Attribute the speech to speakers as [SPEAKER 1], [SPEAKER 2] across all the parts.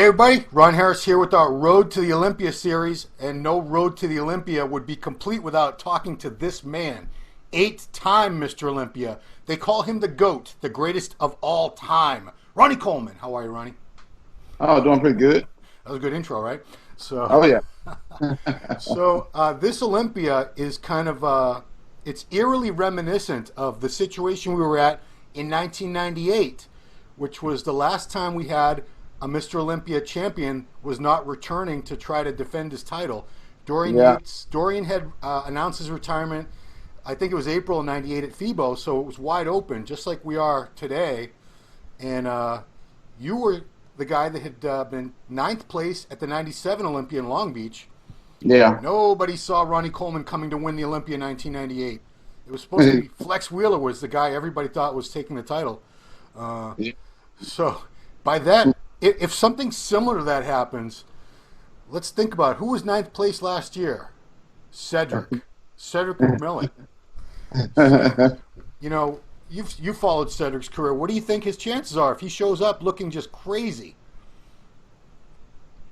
[SPEAKER 1] everybody, Ron Harris here with our Road to the Olympia series, and no Road to the Olympia would be complete without talking to this man. 8-time Mr. Olympia. They call him the GOAT, the greatest of all time. Ronnie Coleman. How are you, Ronnie?
[SPEAKER 2] Oh, doing pretty good.
[SPEAKER 1] That was a good intro, right? So,
[SPEAKER 2] oh, yeah.
[SPEAKER 1] This Olympia is kind of, it's eerily reminiscent of the situation we were at in 1998, which was the last time we had a Mr. Olympia champion was not returning to try to defend his title. Dorian had announced his retirement. I think it was April of '98 at FIBO, so it was wide open, just like we are today. And you were the guy that had been 9th place at the '97 Olympia in Long Beach.
[SPEAKER 2] Yeah.
[SPEAKER 1] Nobody saw Ronnie Coleman coming to win the Olympia in 1998. It was supposed to be Flex Wheeler was the guy everybody thought was taking the title. So by that, if something similar to that happens, let's think about it. Who was 9th place last year? Cedric McMillan. You know, you followed Cedric's career. What do you think his chances are if he shows up looking just crazy?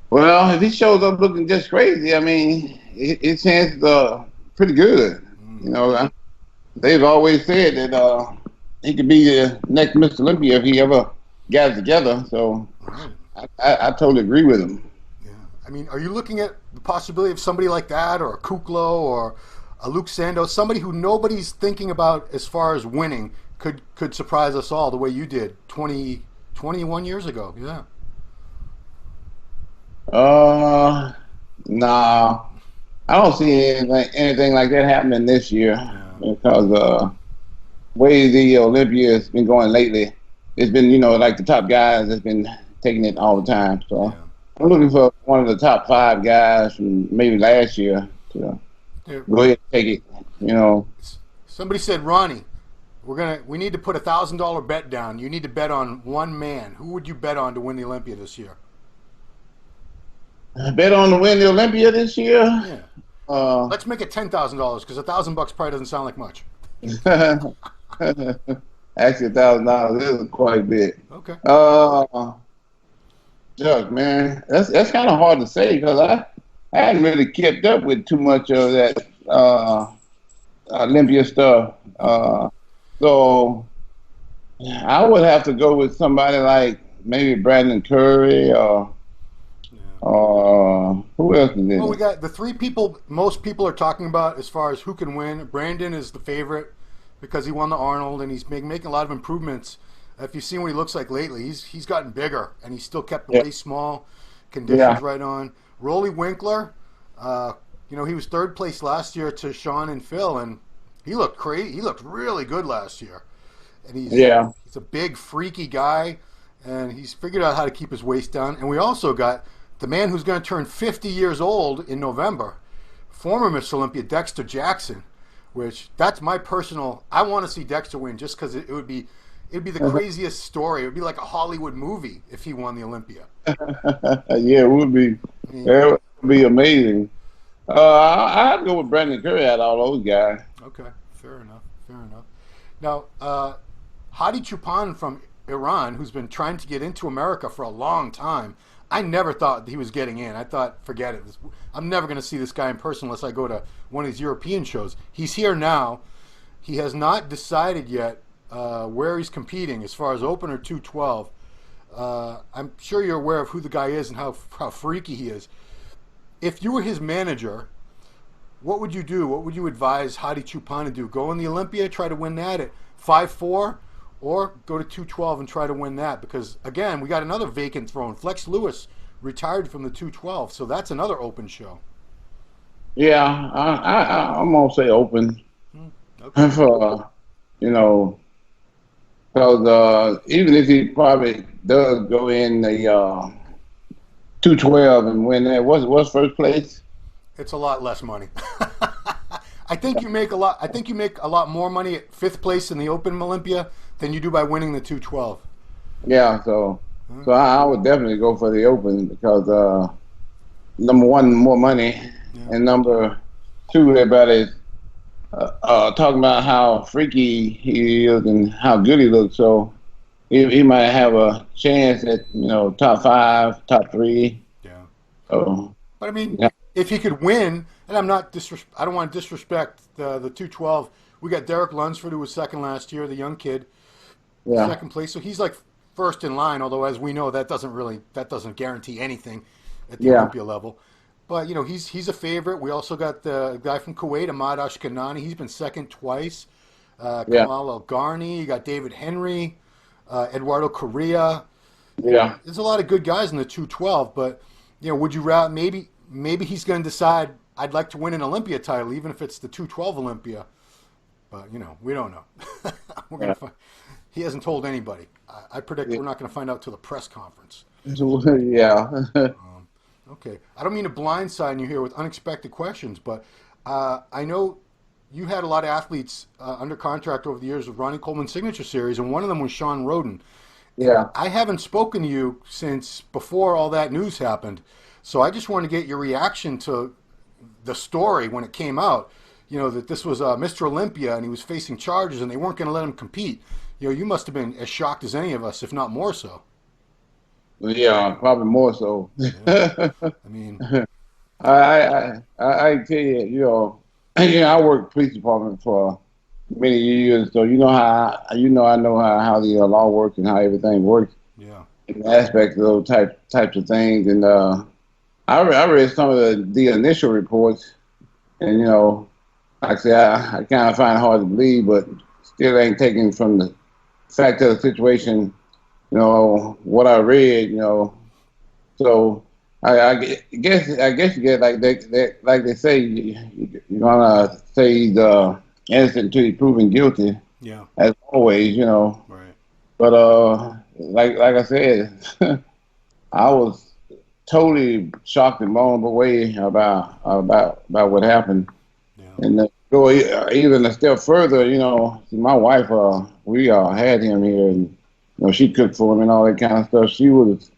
[SPEAKER 2] Well, if he shows up looking just crazy, I mean, his chances are pretty good. You know, they've always said that he could be the next Mr. Olympia if he ever got it together. So I totally agree with him.
[SPEAKER 1] Yeah. I mean, are you looking at the possibility of somebody like that, or a Kuklo, or a Luke Sandoz, somebody who nobody's thinking about as far as winning, could surprise us all the way you did 21 years ago? Yeah.
[SPEAKER 2] Nah, I don't see anything like that happening this year because way the Olympia has been going lately, it's been, you know, like the top guys has been taking it all the time. So I'm looking for one of the top 5 guys from maybe last year to go ahead and take it. You know,
[SPEAKER 1] somebody said, Ronnie, we need to put $1,000 bet down. You need to bet on one man. Who would you bet on to win the Olympia this year?
[SPEAKER 2] Bet on to win the Olympia this year?
[SPEAKER 1] Yeah. Let's make it $10,000 because $1,000 probably doesn't sound like much.
[SPEAKER 2] Actually, $1,000 is quite a bit.
[SPEAKER 1] Okay.
[SPEAKER 2] Chuck, man, that's kind of hard to say because I hadn't really kept up with too much of that Olympia stuff. So I would have to go with somebody like maybe Brandon Curry or who else is in it?
[SPEAKER 1] Well, we got the 3 people most people are talking about as far as who can win. Brandon is the favorite because he won the Arnold and he's making a lot of improvements. If you've seen what he looks like lately, he's gotten bigger and he's still kept the waist small, conditions right on. Rolly Winkler, you know, he was 3rd place last year to Shawn and Phil, and he looked crazy. He looked really good last year, and he's a big, freaky guy, and he's figured out how to keep his waist down. And we also got the man who's going to turn 50 years old in November, former Mr. Olympia, Dexter Jackson, which that's my personal. I want to see Dexter win just because it'd be the craziest story. It would be like a Hollywood movie if he won the Olympia.
[SPEAKER 2] Yeah, it would be. It would be amazing. I'd go with Brandon Curry out of all those guys.
[SPEAKER 1] Okay, fair enough. Now, Hadi Choopan from Iran, who's been trying to get into America for a long time, I never thought he was getting in. I thought, forget it. I'm never going to see this guy in person unless I go to one of these European shows. He's here now. He has not decided yet where he's competing as far as open or 212. I'm sure you're aware of who the guy is and how freaky he is. If you were his manager, what would you do? What would you advise Hadi Choopan to do? Go in the Olympia, try to win that at 5'4", or go to 212 and try to win that? Because, again, we got another vacant throne. Flex Lewis retired from the 212, so that's another open show.
[SPEAKER 2] Yeah, I'm going to say open.
[SPEAKER 1] Okay.
[SPEAKER 2] For, you know, because even if he probably does go in the 212 and win that, what's first place?
[SPEAKER 1] It's a lot less money. I think you make a lot more money at 5th place in the Open Olympia than you do by winning the 212.
[SPEAKER 2] Yeah, so I would definitely go for the Open because number one, more money, and number 2, everybody's talking about how freaky he is and how good he looks. So he might have a chance at top 5, top 3.
[SPEAKER 1] Yeah.
[SPEAKER 2] So
[SPEAKER 1] But I mean,
[SPEAKER 2] yeah,
[SPEAKER 1] if he could win, and I don't want to disrespect the 212. We got Derek Lunsford, who was second last year, the young kid,
[SPEAKER 2] yeah,
[SPEAKER 1] second place. So he's like first in line. Although, as we know, that doesn't guarantee anything at the
[SPEAKER 2] yeah,
[SPEAKER 1] Olympia level. But he's a favorite. We also got the guy from Kuwait, Ahmad Ashkanani. He's been second twice.
[SPEAKER 2] yeah,
[SPEAKER 1] Kamal El Garni. You got David Henry, Eduardo Correa.
[SPEAKER 2] yeah.
[SPEAKER 1] There's a lot of good guys in the 212, but would you rather maybe he's going to decide I'd like to win an Olympia title, even if it's the 212 Olympia. But we don't know. We're
[SPEAKER 2] Yeah.
[SPEAKER 1] gonna find. He hasn't told anybody. I predict
[SPEAKER 2] Yeah.
[SPEAKER 1] we're not going to find out till the press conference.
[SPEAKER 2] Yeah.
[SPEAKER 1] Okay, I don't mean to blindside you here with unexpected questions, but I know you had a lot of athletes under contract over the years with Ronnie Coleman Signature Series, and one of them was Shawn Rhoden.
[SPEAKER 2] Yeah.
[SPEAKER 1] I haven't spoken to you since before all that news happened, so I just want to get your reaction to the story when it came out. That this was Mr. Olympia and he was facing charges and they weren't going to let him compete. You must have been as shocked as any of us, if not more so.
[SPEAKER 2] Yeah, probably more so.
[SPEAKER 1] Yeah. I mean,
[SPEAKER 2] I tell you, I worked police department for many years, so I know how the law works and how everything works
[SPEAKER 1] yeah,
[SPEAKER 2] in the aspect of those types of things. And I read some of the initial reports, and like I say, I kind of find it hard to believe, but still ain't taken from the fact of the situation. What I read. So I guess you get like they say you're gonna say he's innocent until he's proven guilty,
[SPEAKER 1] yeah,
[SPEAKER 2] as always.
[SPEAKER 1] right,
[SPEAKER 2] But like I said, I was totally shocked and blown away about what happened.
[SPEAKER 1] yeah,
[SPEAKER 2] And go even a step further, my wife, we had him here, and she cooked for him and all that kind of stuff. She was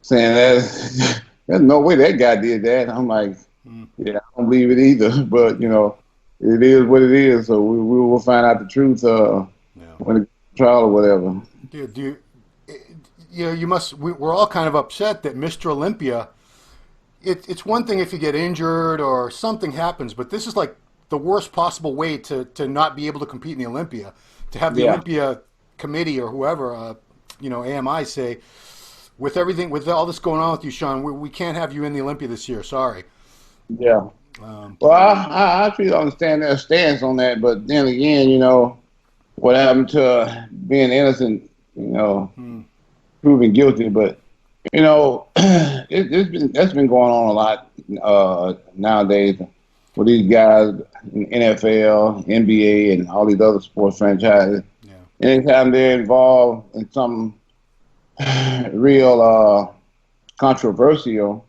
[SPEAKER 2] saying that there's no way that guy did that. I'm like,
[SPEAKER 1] mm,
[SPEAKER 2] yeah, I don't believe it either. But it is what it is. So we will find out the truth
[SPEAKER 1] yeah.
[SPEAKER 2] when the trial or whatever.
[SPEAKER 1] Do you, you must. We're all kind of upset that Mr. Olympia. It's one thing if you get injured or something happens, but this is like the worst possible way to not be able to compete in the Olympia. To have the
[SPEAKER 2] Yeah,
[SPEAKER 1] Olympia committee or whoever, AMI say, with everything, with all this going on with you, Shawn, we can't have you in the Olympia this year. Sorry.
[SPEAKER 2] yeah.
[SPEAKER 1] Um,
[SPEAKER 2] Well, I actually understand their stance on that, but then again, what happened to being innocent,
[SPEAKER 1] hmm,
[SPEAKER 2] proven guilty, but that's been going on a lot nowadays with these guys in NFL, NBA, and all these other sports franchises.
[SPEAKER 1] yeah,
[SPEAKER 2] Anytime they're involved in some real controversial,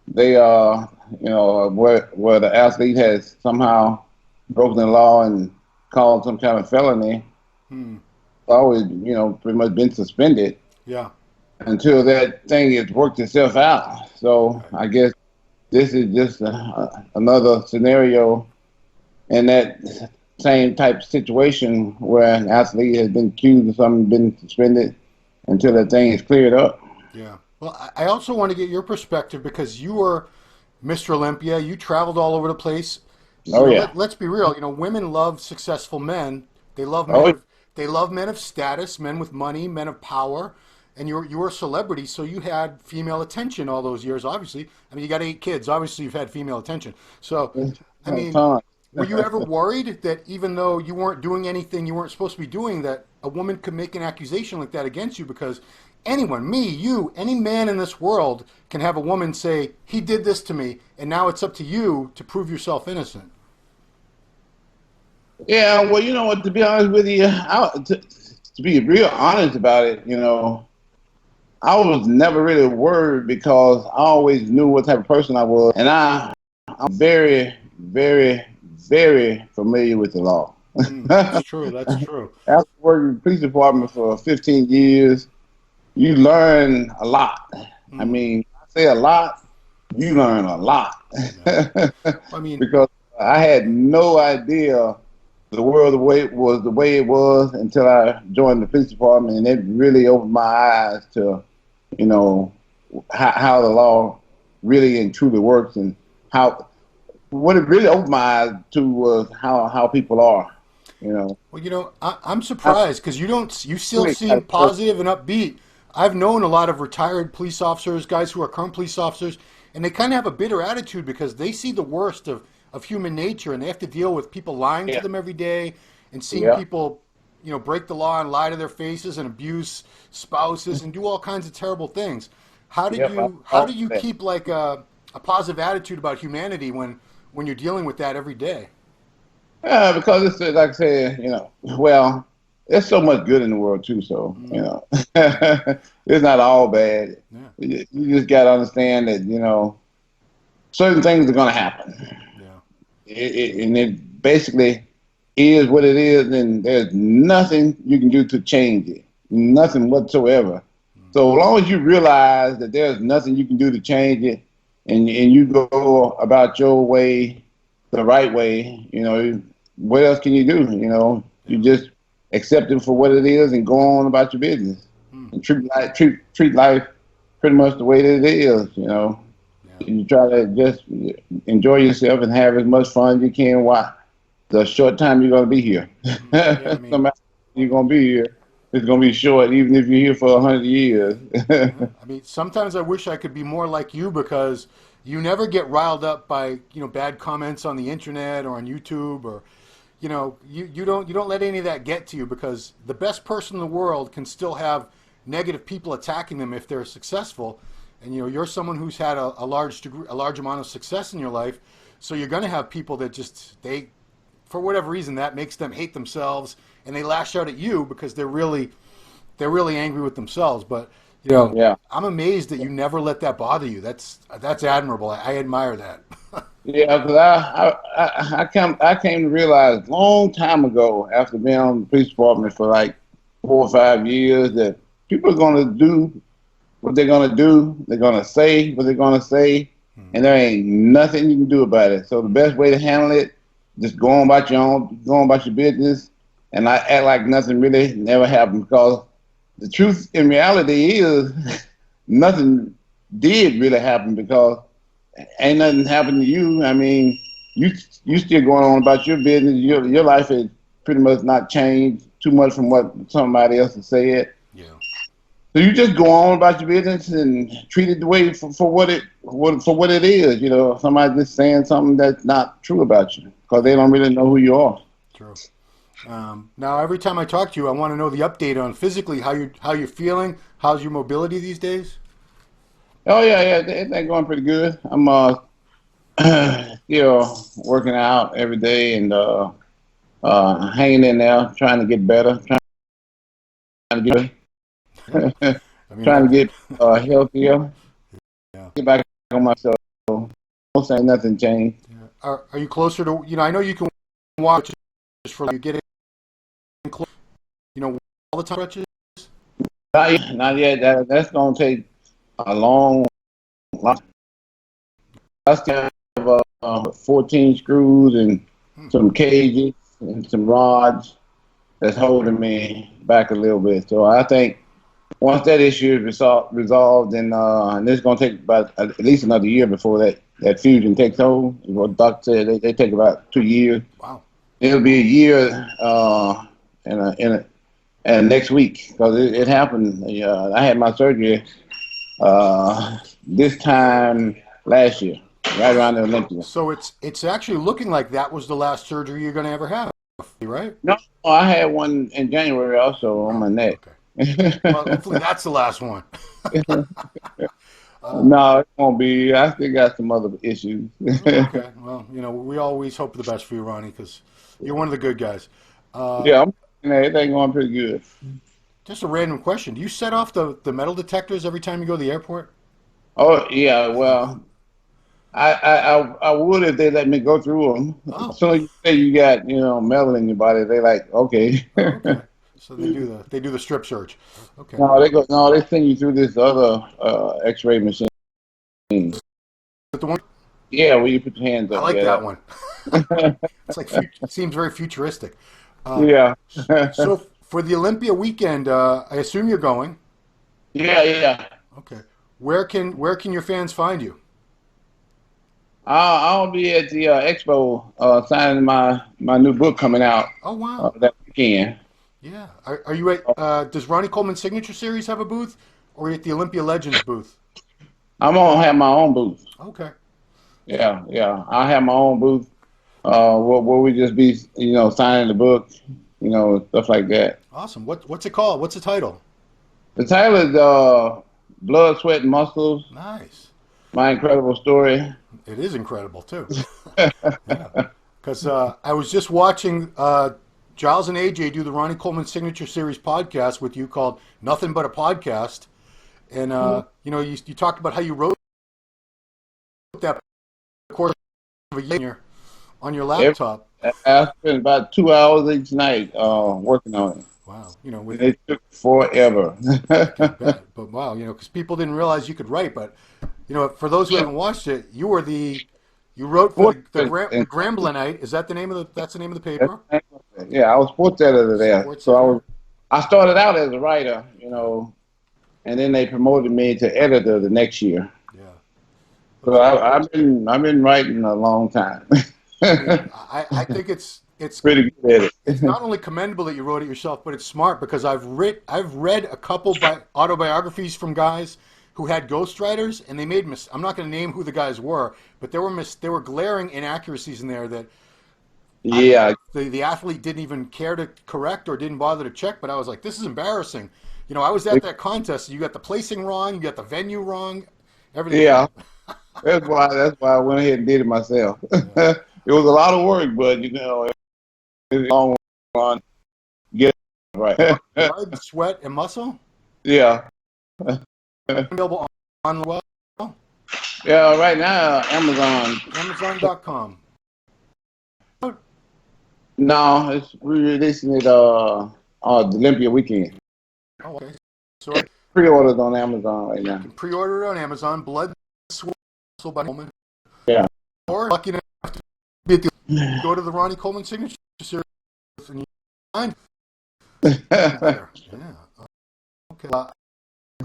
[SPEAKER 2] they where the athlete has somehow broken the law and caused some kind of felony,
[SPEAKER 1] hmm,
[SPEAKER 2] always pretty much been suspended
[SPEAKER 1] yeah,
[SPEAKER 2] until that thing has worked itself out. So
[SPEAKER 1] right,
[SPEAKER 2] I guess this is just another scenario in that same type of situation where an athlete has been accused of something, been suspended until that thing is cleared up.
[SPEAKER 1] yeah. Well, I also want to get your perspective because you were Mr. Olympia. You traveled all over the place.
[SPEAKER 2] Oh yeah.
[SPEAKER 1] Let's be real. Women love successful men. They love men
[SPEAKER 2] Oh
[SPEAKER 1] of they love men of status, men with money, men of power. And you were a celebrity, so you had female attention all those years. Obviously, I mean, you got 8 kids. Obviously, you've had female attention. So, I
[SPEAKER 2] yeah.
[SPEAKER 1] mean, were you ever worried that even though you weren't doing anything you weren't supposed to be doing, that a woman could make an accusation like that against you? Because anyone, me, you, any man in this world can have a woman say, he did this to me, and now it's up to you to prove yourself innocent.
[SPEAKER 2] Yeah, well, you know what? To be honest with you, to be real honest about it, I was never really worried because I always knew what type of person I was, and I'm very, very, very familiar with the law.
[SPEAKER 1] That's true. That's true.
[SPEAKER 2] After working in the police department for 15 years, you learn a lot. I
[SPEAKER 1] Mm,
[SPEAKER 2] mean, I say a lot, you learn a lot.
[SPEAKER 1] yeah. I mean,
[SPEAKER 2] Because I had no idea the world the way it was until I joined the police department, and it really opened my eyes to, you know, how the law really and truly works, and how what it really opened my eyes to was how people are, you know.
[SPEAKER 1] Well, I'm surprised because you still seem positive and upbeat. I've known a lot of retired police officers, guys who are current police officers, and they kind of have a bitter attitude because they see the worst of human nature, and they have to deal with people lying to
[SPEAKER 2] Yeah,
[SPEAKER 1] them every day and seeing
[SPEAKER 2] yeah,
[SPEAKER 1] people, break the law and lie to their faces and abuse spouses and do all kinds of terrible things. How did
[SPEAKER 2] yep.
[SPEAKER 1] you how do you keep like a positive attitude about humanity when you're dealing with that every day?
[SPEAKER 2] Because it's like I said, you know, well, there's so much good in the world too, so you
[SPEAKER 1] Mm,
[SPEAKER 2] know, it's not all bad.
[SPEAKER 1] yeah,
[SPEAKER 2] You just got to understand that, you know, certain things are going to happen.
[SPEAKER 1] yeah.
[SPEAKER 2] And it basically is what it is, and there's nothing you can do to change it, nothing whatsoever.
[SPEAKER 1] Mm,
[SPEAKER 2] So as long as you realize that there's nothing you can do to change it, and you go about your way the right way, you know, what else can you do? You know, you
[SPEAKER 1] yeah.
[SPEAKER 2] just accept it for what it is and go on about your business
[SPEAKER 1] Mm,
[SPEAKER 2] and treat life pretty much the way that it is. You know,
[SPEAKER 1] yeah.
[SPEAKER 2] you try to just enjoy yourself and have as much fun as you can while the short time you're going to be here.
[SPEAKER 1] Mm, yeah, I
[SPEAKER 2] No
[SPEAKER 1] mean,
[SPEAKER 2] matter you're going to be here, it's going to be short, even if you're here for 100 years.
[SPEAKER 1] yeah. I mean, sometimes I wish I could be more like you because you never get riled up by, bad comments on the internet or on YouTube or, you don't let any of that get to you because the best person in the world can still have negative people attacking them if they're successful. And, you're someone who's had a large amount of success in your life. So you're going to have people that for whatever reason, that makes them hate themselves and they lash out at you because they're really angry with themselves. But
[SPEAKER 2] Yeah.
[SPEAKER 1] I'm amazed that you never let that bother you. That's admirable. I admire that.
[SPEAKER 2] Yeah, because I came to realize long time ago after being on the police department for like 4 or 5 years that people are gonna do what they're gonna do. They're gonna say what they're gonna say,
[SPEAKER 1] Hmm.
[SPEAKER 2] and there ain't nothing you can do about it. So the best way to handle it, just go on about your business, and not act like nothing really never happened. Because the truth in reality is nothing did really happen because ain't nothing happened to you. I mean, you you still going on about your business. Your life has pretty much not changed too much from what somebody else has said.
[SPEAKER 1] Yeah.
[SPEAKER 2] So you just go on about your business and treat it the way for what it is. You know, somebody just saying something that's not true about you because they
[SPEAKER 1] Yeah.
[SPEAKER 2] don't really know who you are.
[SPEAKER 1] True. Now, every time I talk to you, I want to know the update on physically how you're feeling. How's your mobility these days?
[SPEAKER 2] Oh yeah, yeah, everything going pretty good. I'm still working out every day and hanging in there, trying to get better, trying to get
[SPEAKER 1] Yeah. I mean
[SPEAKER 2] trying
[SPEAKER 1] that.
[SPEAKER 2] to get healthier,
[SPEAKER 1] Yeah.
[SPEAKER 2] get back on myself. Don't say nothing changed.
[SPEAKER 1] Yeah. Are you closer to? I know you can watch just for you get it close. All the time stretches.
[SPEAKER 2] Not yet. Not yet. That's gonna take a long. I still have 14 screws and
[SPEAKER 1] Hmm.
[SPEAKER 2] some cages and some rods that's holding me back a little bit. So I think once that issue is resolved, and it's going to take about at least another year before that fusion takes hold. What the doctor said, they take about 2 years.
[SPEAKER 1] Wow.
[SPEAKER 2] It'll be a year and next week because it happened. I had my surgery this time last year, right around the Olympia.
[SPEAKER 1] So it's actually looking like that was the last surgery you're going to ever have, right?
[SPEAKER 2] No, I had one in January also on
[SPEAKER 1] Oh,
[SPEAKER 2] my neck.
[SPEAKER 1] okay. Well, hopefully that's the last one. Uh,
[SPEAKER 2] No, it won't be. I still got some other issues.
[SPEAKER 1] okay. Well, we always hope the best for you, Ronnie, because you're one of the good guys. Uh,
[SPEAKER 2] Yeah, everything going pretty good.
[SPEAKER 1] just a random question: do you set off the metal detectors every time you go to the airport?
[SPEAKER 2] Oh yeah, well, I would if they let me go through them. As
[SPEAKER 1] Oh,
[SPEAKER 2] soon as you say you got metal in your body, they like okay.
[SPEAKER 1] oh, okay. So they do the strip search. Okay.
[SPEAKER 2] No, they send you through this other X-ray machine.
[SPEAKER 1] But the one
[SPEAKER 2] Yeah, where you put your hands
[SPEAKER 1] I
[SPEAKER 2] up.
[SPEAKER 1] like
[SPEAKER 2] Yeah,
[SPEAKER 1] that
[SPEAKER 2] that
[SPEAKER 1] one. It's like it seems very futuristic. Uh,
[SPEAKER 2] Yeah.
[SPEAKER 1] so for the Olympia weekend, I assume you're going.
[SPEAKER 2] Yeah, yeah.
[SPEAKER 1] Okay. Where can your fans find you?
[SPEAKER 2] I'll be at the expo signing my new book coming out
[SPEAKER 1] Oh wow.
[SPEAKER 2] that weekend.
[SPEAKER 1] Yeah. Are you at? Does Ronnie Coleman Signature Series have a booth, or are you at the Olympia Legends booth?
[SPEAKER 2] I'm gonna have my own booth.
[SPEAKER 1] Okay.
[SPEAKER 2] Yeah, yeah. I have my own booth. Where we just be, signing the book, stuff like that.
[SPEAKER 1] Awesome. What's it called? What's the title?
[SPEAKER 2] The title is Blood, Sweat, and Muscles:
[SPEAKER 1] Nice.
[SPEAKER 2] My Incredible Story.
[SPEAKER 1] It is incredible too. Yeah. Because I was just watching Giles and AJ do the Ronnie Coleman Signature Series podcast with you called Nothing But a Podcast, and you talked about how you wrote that course of a year on your laptop.
[SPEAKER 2] I spent about 2 hours each night working on it.
[SPEAKER 1] Wow.
[SPEAKER 2] And it took forever.
[SPEAKER 1] I can bet. But wow, because people didn't realize you could write. But for those who haven't watched it, you wrote for the Gramblinite. Is that the name of that's the name of the paper?
[SPEAKER 2] Yeah, I was sports editor there. I started out as a writer, and then they promoted me to editor the next year.
[SPEAKER 1] Yeah.
[SPEAKER 2] So I've been writing a long time.
[SPEAKER 1] I think it's
[SPEAKER 2] pretty good at it.
[SPEAKER 1] It's not only commendable that you wrote it yourself, but it's smart because I've read a couple autobiographies from guys who had ghostwriters, and they made I'm not going to name who the guys were, but there were glaring inaccuracies in there that
[SPEAKER 2] yeah,
[SPEAKER 1] the athlete didn't even care to correct or didn't bother to check. But I was like, this is embarrassing. I was at that contest. You got the placing wrong, you got the venue wrong, everything.
[SPEAKER 2] Yeah, that's why I went ahead and did it myself.
[SPEAKER 1] Yeah.
[SPEAKER 2] It was a lot of work, but it's a long run. Get it right.
[SPEAKER 1] Blood, sweat, and muscle.
[SPEAKER 2] Yeah.
[SPEAKER 1] Available on well.
[SPEAKER 2] Yeah, right now Amazon.
[SPEAKER 1] Amazon.com.
[SPEAKER 2] No, we're releasing it the Olympia weekend.
[SPEAKER 1] Oh, okay. So
[SPEAKER 2] Pre-orders on Amazon right now.
[SPEAKER 1] you can pre-order it on Amazon. Blood, sweat, muscle by Coleman.
[SPEAKER 2] Yeah.
[SPEAKER 1] Or lucky enough to be at go to the Ronnie Coleman Signature Series and you find there. Yeah. Okay.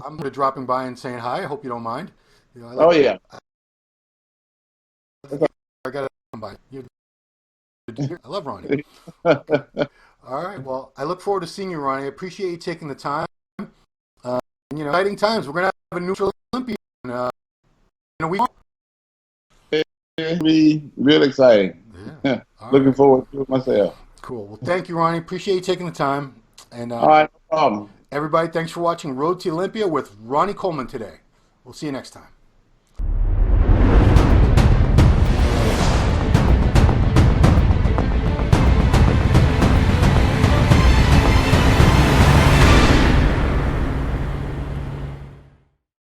[SPEAKER 1] I'm going to dropping by and saying hi. I hope you don't mind.
[SPEAKER 2] Yeah.
[SPEAKER 1] I got to come by. I love Ronnie. Okay. All right. Well, I look forward to seeing you, Ronnie. I appreciate you taking the time. Exciting times. We're going to have a neutral Olympia in a week.
[SPEAKER 2] It'll be real exciting.
[SPEAKER 1] Yeah.
[SPEAKER 2] Looking forward to it myself.
[SPEAKER 1] Cool. Well, thank you, Ronnie. Appreciate you taking the time. And
[SPEAKER 2] all right, no problem.
[SPEAKER 1] Everybody, thanks for watching Road to Olympia with Ronnie Coleman today. We'll see you next time.